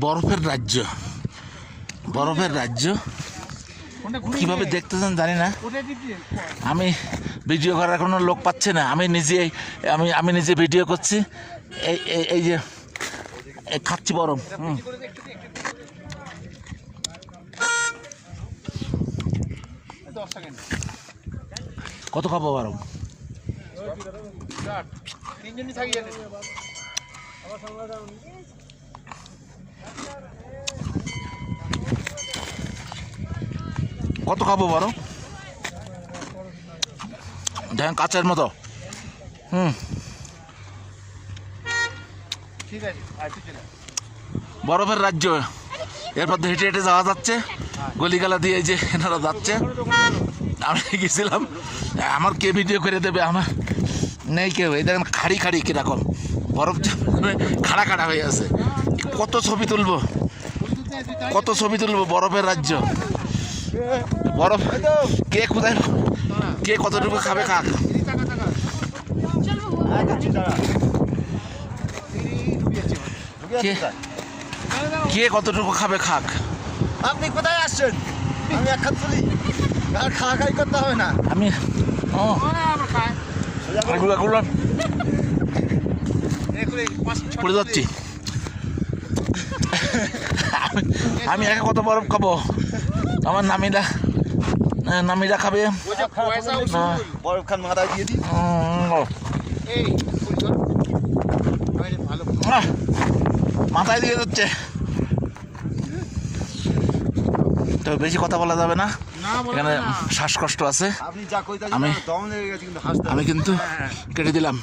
বরফের রাজ্য, বরফের রাজ্য কিভাবে দেখতেছেন জানি না। আমি ভিডিও করার কোনো লোক পাচ্ছে না, আমি নিজে ভিডিও করছি। এই যে খাচ্ছি বরফ। কত খাবো বরফ? কত খাবো বরফ? দেখেন কাঁচের মতো। বরফের রাজ্য, এরপর হেঁটে হেঁটে যাওয়া যাচ্ছে, গলিগালা দিয়ে যে এনারা যাচ্ছে। আমি গেছিলাম, আমার কে ভিডিও করে দেবে? আমার নেই কেউ। এই দেখেন খাড়ি খাড়ি কিরকম বরফ খাড়া খাড়া হয়ে আছে। কত ছবি তুলবো, কত ছবি তুলবো। বরফের রাজ্য, বরফ কে কোথায়, কে কতটুকু খাবে খাক। কে কতটুকু খাবে খাক। আপনি কোথায় আসছেন? আমি এক খাত তুলি, আর খাওয়া খাই করতে হবে না। আমি পড়ে যাচ্ছি। আমি একা কত বরফ খাবো? আমার নামিরা খাবে। বরফ খান মাথায় দিয়ে দিই। মাথায় দিয়ে যাচ্ছে। তো বেশি কথা বলা যাবে না, এখানে শ্বাসকষ্ট আছে। আমি কিন্তু কেটে দিলাম।